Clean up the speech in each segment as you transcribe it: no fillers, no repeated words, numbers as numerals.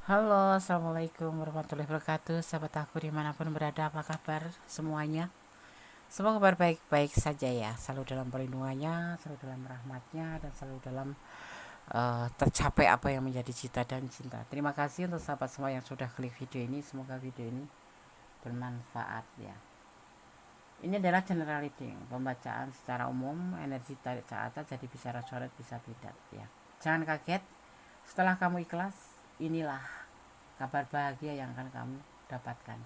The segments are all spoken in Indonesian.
Halo, assalamualaikum warahmatullahi wabarakatuh. Sahabat aku dimanapun berada, apa kabar semuanya? Semoga kabar baik-baik saja ya. Selalu dalam perlindungannya, selalu dalam rahmatnya, dan selalu dalam tercapai apa yang menjadi cita dan cinta. Terima kasih untuk sahabat semua yang sudah klik video ini. Semoga video ini bermanfaat ya. Ini adalah general reading, pembacaan secara umum, energi tarik saat jadi bisa rasional, bisa tidak ya. Jangan kaget, setelah kamu ikhlas, inilah kabar bahagia yang akan kamu dapatkan.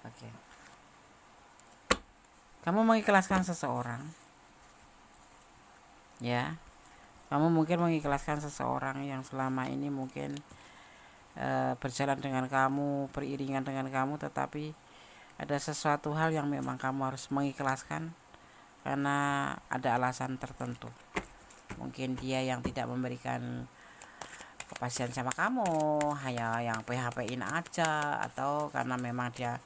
Oke. Kamu mengikhlaskan seseorang, ya. Kamu mungkin mengikhlaskan seseorang yang selama ini mungkin berjalan dengan kamu, beriringan dengan kamu, tetapi ada sesuatu hal yang memang kamu harus mengikhlaskan karena ada alasan tertentu. Mungkin dia yang tidak memberikan kepastian sama kamu, hanya yang PHP-in aja, atau karena memang dia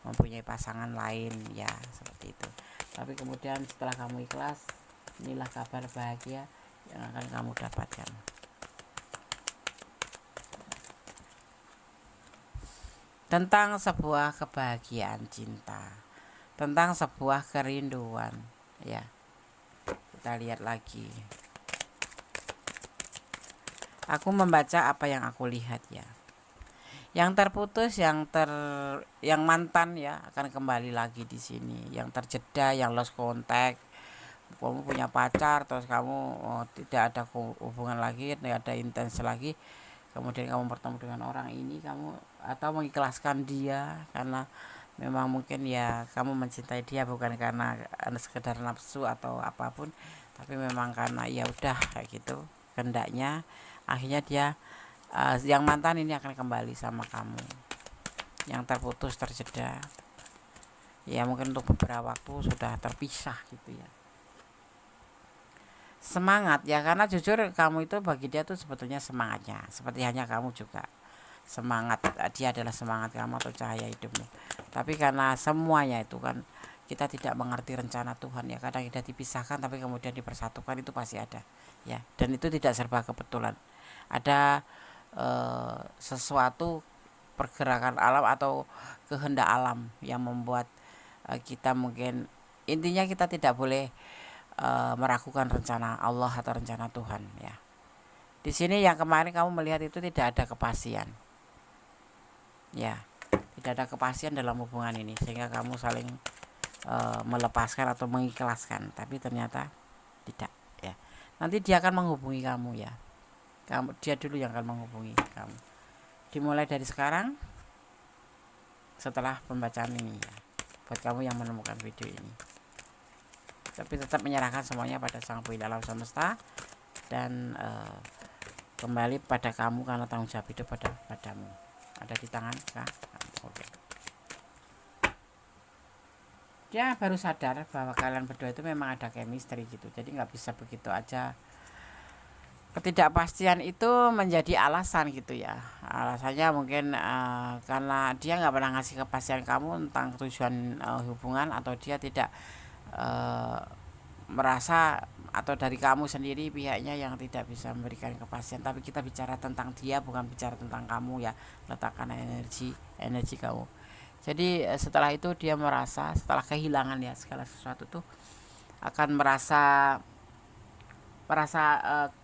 mempunyai pasangan lain ya, seperti itu. Tapi kemudian setelah kamu ikhlas, inilah kabar bahagia yang akan kamu dapatkan. Tentang sebuah kebahagiaan cinta, tentang sebuah kerinduan ya. Kita lihat lagi. Aku membaca apa yang aku lihat ya. Yang terputus, yang mantan ya akan kembali lagi di sini. Yang terjeda, yang lost contact, kamu punya pacar terus kamu tidak ada hubungan lagi, tidak ada intens lagi, kemudian kamu bertemu dengan orang ini, kamu atau mengikhlaskan dia karena memang mungkin ya kamu mencintai dia bukan karena sekedar nafsu atau apapun, tapi memang karena ya udah kayak gitu kehendaknya. Akhirnya dia yang mantan ini akan kembali sama kamu. Yang terputus, terjeda ya, mungkin untuk beberapa waktu sudah terpisah gitu ya. Semangat ya, karena jujur kamu itu bagi dia tuh sebetulnya semangatnya, seperti hanya kamu juga semangat, dia adalah semangat kamu atau cahaya hidupmu. Tapi karena semuanya itu kan kita tidak mengerti rencana Tuhan ya, kadang kita dipisahkan tapi kemudian dipersatukan, itu pasti ada ya, dan itu tidak serba kebetulan. Ada sesuatu pergerakan alam atau kehendak alam yang membuat kita mungkin, intinya kita tidak boleh meragukan rencana Allah atau rencana Tuhan ya. Di sini yang kemarin kamu melihat itu tidak ada kepastian ya, tidak ada kepastian dalam hubungan ini sehingga kamu saling melepaskan atau mengikhlaskan, tapi ternyata tidak ya. Nanti dia akan menghubungi kamu ya, dia dulu yang akan menghubungi kamu, dimulai dari sekarang setelah pembacaan ini ya, buat kamu yang menemukan video ini. Tapi tetap menyerahkan semuanya pada Sang Pemilik alam semesta dan kembali pada kamu karena tanggung jawab itu padamu, ada di tangan kamu. Oke. Dia baru sadar bahwa kalian berdua itu memang ada chemistry gitu, jadi nggak bisa begitu aja. Ketidakpastian itu menjadi alasan gitu ya, alasannya mungkin karena dia nggak pernah ngasih kepastian kamu tentang tujuan hubungan, atau dia tidak merasa, atau dari kamu sendiri pihaknya yang tidak bisa memberikan kepastian. Tapi kita bicara tentang dia, bukan bicara tentang kamu ya, letakkan energi kamu. Jadi setelah itu dia merasa, setelah kehilangan ya segala sesuatu tuh akan merasa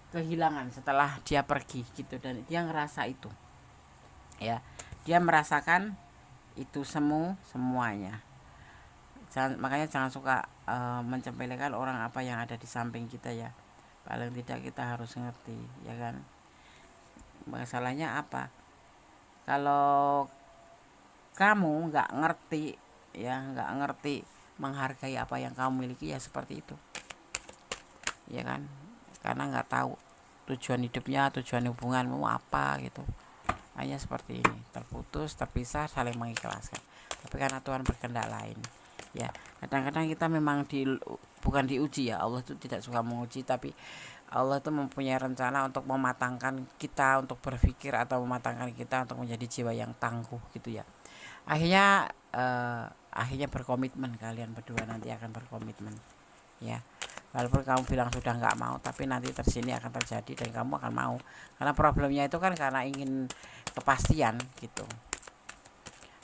kehilangan setelah dia pergi gitu, dan dia ngerasa itu ya, dia merasakan itu semuanya. Makanya jangan suka mencempelekan orang apa yang ada di samping kita ya, paling tidak kita harus ngerti ya kan. Masalahnya apa, kalau kamu nggak ngerti ya, nggak ngerti menghargai apa yang kamu miliki ya, seperti itu ya kan, karena nggak tahu tujuan hidupnya, tujuan hubunganmu apa gitu. Hanya seperti ini, terputus, terpisah, saling mengikhlaskan. Tapi karena Tuhan berkehendak lain ya, kadang-kadang kita memang bukan diuji ya, Allah itu tidak suka menguji, tapi Allah itu mempunyai rencana untuk mematangkan kita untuk berpikir, atau mematangkan kita untuk menjadi jiwa yang tangguh gitu ya. Akhirnya berkomitmen, kalian berdua nanti akan berkomitmen ya. Walaupun kamu bilang sudah nggak mau, tapi nanti tersini akan terjadi dan kamu akan mau. Karena problemnya itu kan karena ingin kepastian gitu,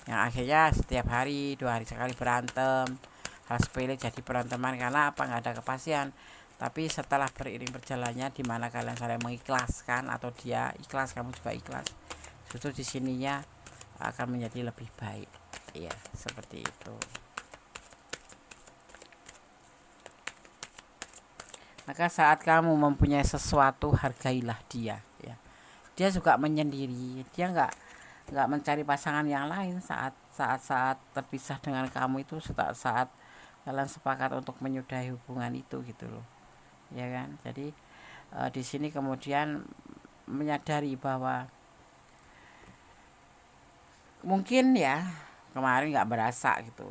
yang akhirnya setiap hari 2 hari sekali berantem, hal sepele jadi beranteman karena apa, nggak ada kepastian. Tapi setelah beriring berjalannya, di mana kalian saling mengikhlaskan atau dia ikhlas kamu juga ikhlas, justru di sininya akan menjadi lebih baik ya, seperti itu. Maka saat kamu mempunyai sesuatu, hargailah dia ya. Dia juga menyendiri, dia nggak mencari pasangan yang lain saat terpisah dengan kamu itu, saat kalian sepakat untuk menyudahi hubungan itu gitu loh ya kan. Jadi di sini kemudian menyadari bahwa mungkin ya kemarin nggak berasa gitu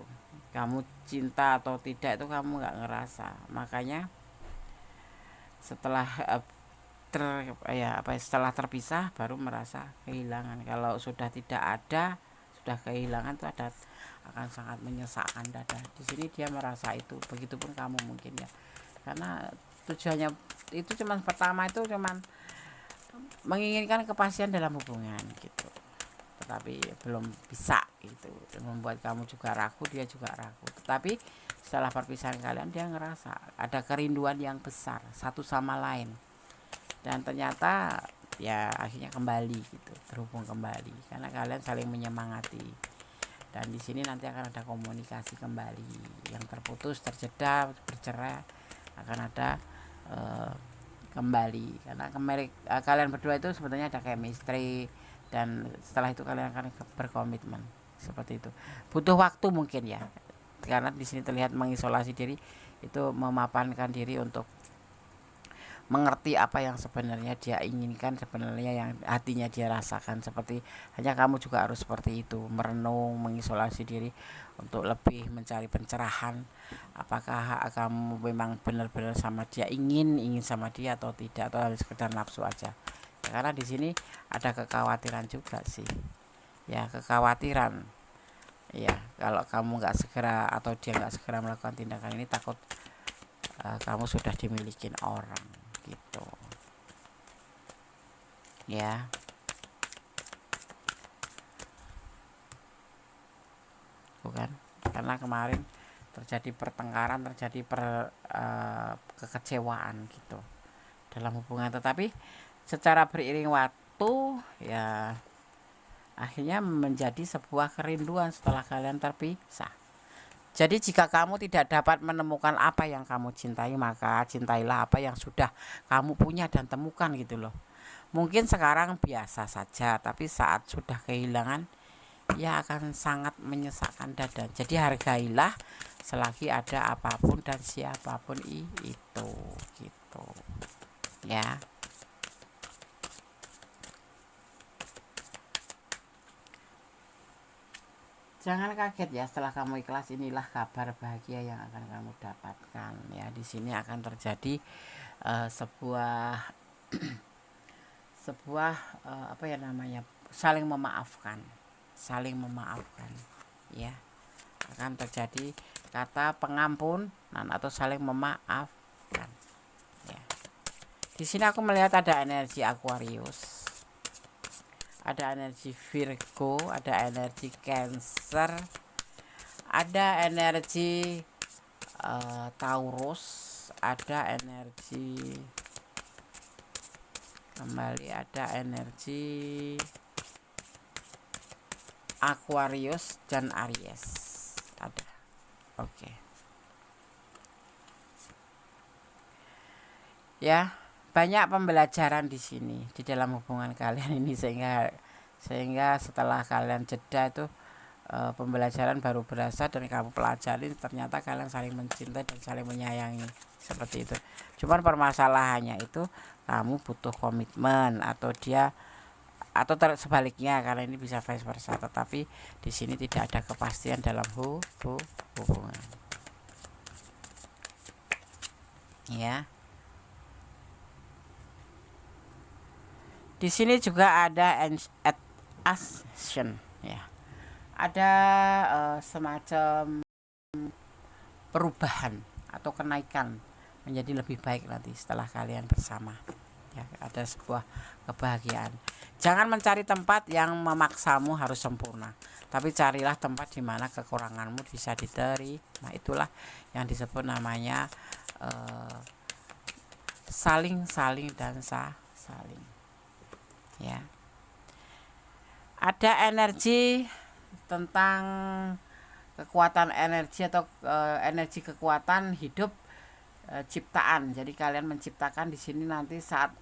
kamu cinta atau tidak, itu kamu nggak ngerasa, makanya setelah setelah terpisah baru merasa kehilangan. Kalau sudah tidak ada, sudah kehilangan itu akan sangat menyesakkan dada. Di sini dia merasa itu, begitupun kamu mungkin ya, karena tujuannya itu cuman pertama itu cuman menginginkan kepastian dalam hubungan gitu, tetapi belum bisa gitu, membuat kamu juga ragu, dia juga ragu. Tetapi setelah perpisahan kalian, dia ngerasa ada kerinduan yang besar satu sama lain, dan ternyata ya akhirnya kembali gitu, terhubung kembali karena kalian saling menyemangati. Dan di sini nanti akan ada komunikasi kembali, yang terputus, terjeda, bercerai akan ada kembali, karena kalian berdua itu sebetulnya ada chemistry, dan setelah itu kalian akan berkomitmen seperti itu. Butuh waktu mungkin ya, karena di sini terlihat mengisolasi diri itu memapankan diri untuk mengerti apa yang sebenarnya dia inginkan, sebenarnya yang hatinya dia rasakan. Seperti hanya kamu juga harus seperti itu, merenung, mengisolasi diri untuk lebih mencari pencerahan, apakah kamu memang benar-benar sama dia, ingin sama dia atau tidak, atau hanya sekedar nafsu aja ya. Karena di sini ada kekhawatiran juga sih ya, kekhawatiran ya, kalau kamu nggak segera atau dia nggak segera melakukan tindakan ini, takut kamu sudah dimiliki orang gitu ya. Bukan, karena kemarin terjadi pertengkaran, terjadi kekecewaan gitu dalam hubungan, tetapi secara beriring waktu ya akhirnya menjadi sebuah kerinduan setelah kalian terpisah. Jadi jika kamu tidak dapat menemukan apa yang kamu cintai, maka cintailah apa yang sudah kamu punya dan temukan gitu loh. Mungkin sekarang biasa saja, tapi saat sudah kehilangan ya akan sangat menyesakkan dada. Jadi hargailah selagi ada apapun dan siapapun itu gitu ya. Jangan kaget ya, setelah kamu ikhlas, inilah kabar bahagia yang akan kamu dapatkan ya. Di sini akan terjadi sebuah apa ya namanya, saling memaafkan ya. Akan terjadi kata pengampunan atau saling memaafkan ya. Di sini aku melihat ada energi Aquarius, ada energi Virgo, ada energi Cancer, ada energi Taurus, ada energi kembali, ada energi Aquarius dan Aries ada. Oke. Ya, banyak pembelajaran di sini di dalam hubungan kalian ini, sehingga setelah kalian jeda itu pembelajaran baru berasa, dan kamu pelajari ternyata kalian saling mencintai dan saling menyayangi seperti itu. Cuman permasalahannya itu kamu butuh komitmen, atau dia, atau sebaliknya, karena ini bisa vice versa. Tetapi di sini tidak ada kepastian dalam hubungan ya. Di sini juga ada action ya, ada semacam perubahan atau kenaikan menjadi lebih baik nanti setelah kalian bersama ya. Ada sebuah kebahagiaan. Jangan mencari tempat yang memaksamu harus sempurna, tapi carilah tempat di mana kekuranganmu bisa diterima. Itulah yang disebut namanya saling dan saling. Ya. Ada energi tentang kekuatan energi atau energi kekuatan hidup ciptaan. Jadi kalian menciptakan di sini nanti saat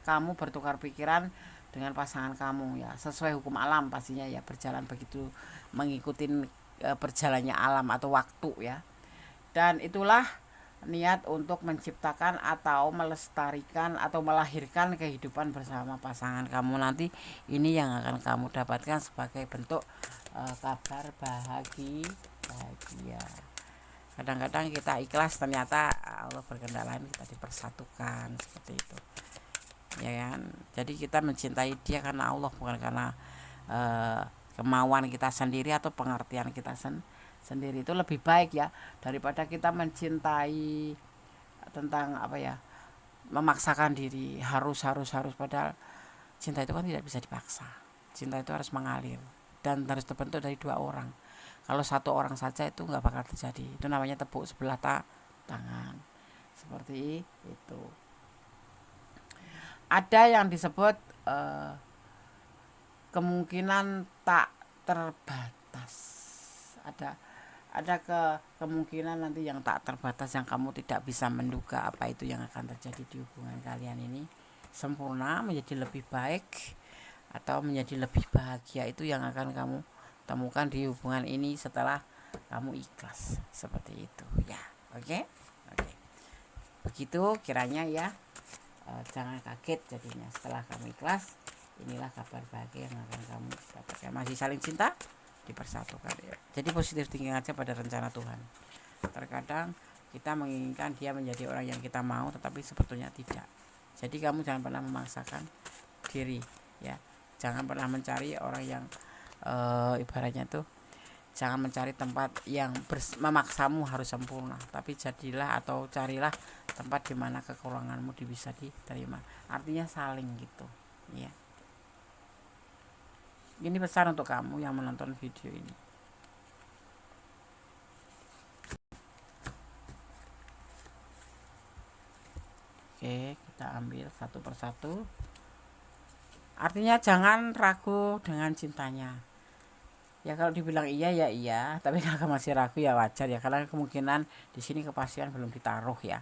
kamu bertukar pikiran dengan pasangan kamu, ya sesuai hukum alam pastinya, ya berjalan begitu mengikuti berjalannya alam atau waktu, ya. Dan itulah niat untuk menciptakan atau melestarikan atau melahirkan kehidupan bersama pasangan kamu nanti. Ini yang akan kamu dapatkan sebagai bentuk kabar bahagia. Kadang-kadang kita ikhlas, ternyata Allah berkendala, kita dipersatukan seperti itu, ya kan. Jadi kita mencintai dia karena Allah, bukan karena kemauan kita sendiri atau pengertian kita sendiri. Itu lebih baik, ya, daripada kita mencintai tentang memaksakan diri harus padahal cinta itu kan tidak bisa dipaksa. Cinta itu harus mengalir dan harus terbentuk dari dua orang. Kalau satu orang saja itu nggak bakal terjadi. Itu namanya tepuk sebelah tangan, seperti itu. Ada yang disebut kemungkinan tak terbatas. Ada kemungkinan nanti yang tak terbatas, yang kamu tidak bisa menduga apa itu yang akan terjadi di hubungan kalian ini. Sempurna, menjadi lebih baik, atau menjadi lebih bahagia, itu yang akan kamu temukan di hubungan ini setelah kamu ikhlas, seperti itu, ya. Oke. Begitu kiranya, ya. Jangan kaget jadinya setelah kamu ikhlas. Inilah kabar bahagia yang akan kamu dapatkan. Masih saling cinta, dipersatukan, ya. Jadi positif thinking aja pada rencana Tuhan. Terkadang kita menginginkan dia menjadi orang yang kita mau, tetapi sebetulnya tidak. Jadi kamu jangan pernah memaksakan diri, ya. Jangan pernah mencari orang yang ibaratnya tuh, jangan mencari tempat yang memaksamu harus sempurna, tapi jadilah atau carilah tempat di mana kekuranganmu bisa diterima. Artinya saling gitu, ya. Ini pesan untuk kamu yang menonton video ini. Oke, kita ambil satu persatu. Artinya jangan ragu dengan cintanya. Ya kalau dibilang iya ya iya, tapi kalau masih ragu ya wajar, ya, karena kemungkinan di sini kepastian belum ditaruh, ya.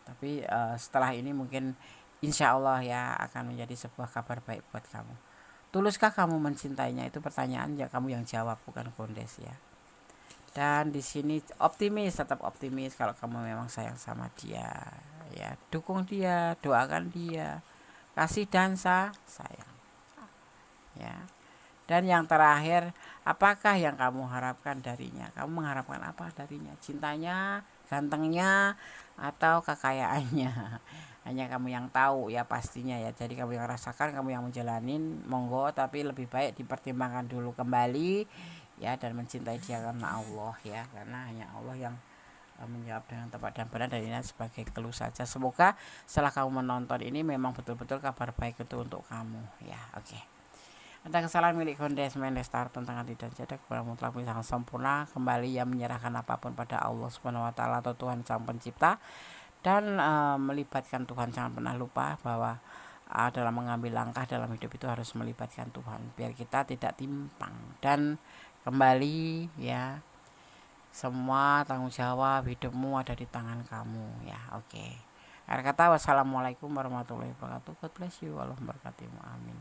Tapi setelah ini mungkin insya Allah, ya, akan menjadi sebuah kabar baik buat kamu. Tuluskah kamu mencintainya? Itu pertanyaan, ya, kamu yang jawab, bukan Kondes, ya. Dan di sini optimis, tetap optimis kalau kamu memang sayang sama dia, ya. Dukung dia, doakan dia, kasih dan sayang, ya. Dan yang terakhir, apakah yang kamu harapkan darinya? Kamu mengharapkan apa darinya? Cintanya, gantengnya, atau kekayaannya? Hanya kamu yang tahu, ya, pastinya, ya. Jadi kamu yang rasakan, kamu yang menjalanin, monggo. Tapi lebih baik dipertimbangkan dulu kembali, ya, dan mencintai dia karena Allah, ya. Karena hanya Allah yang menjawab dengan tepat dan benar, dan ini sebagai clue saja. Semoga setelah kamu menonton ini memang betul-betul kabar baik itu untuk kamu, ya. Oke. Ada kesalahan milik Kondes Mendestar tentang hati dan jadak kepada mutlak sangat sempurna, kembali yang menyerahkan apapun pada Allah Subhanahu wa taala atau Tuhan Sang Pencipta, dan melibatkan Tuhan. Jangan pernah lupa bahwa dalam mengambil langkah dalam hidup itu harus melibatkan Tuhan biar kita tidak timpang. Dan kembali, ya, semua tanggung jawab hidupmu ada di tangan kamu, ya. Oke. Akhir kata, wassalamualaikum warahmatullahi wabarakatuh. God bless you. Allah memberkatimu. Amin.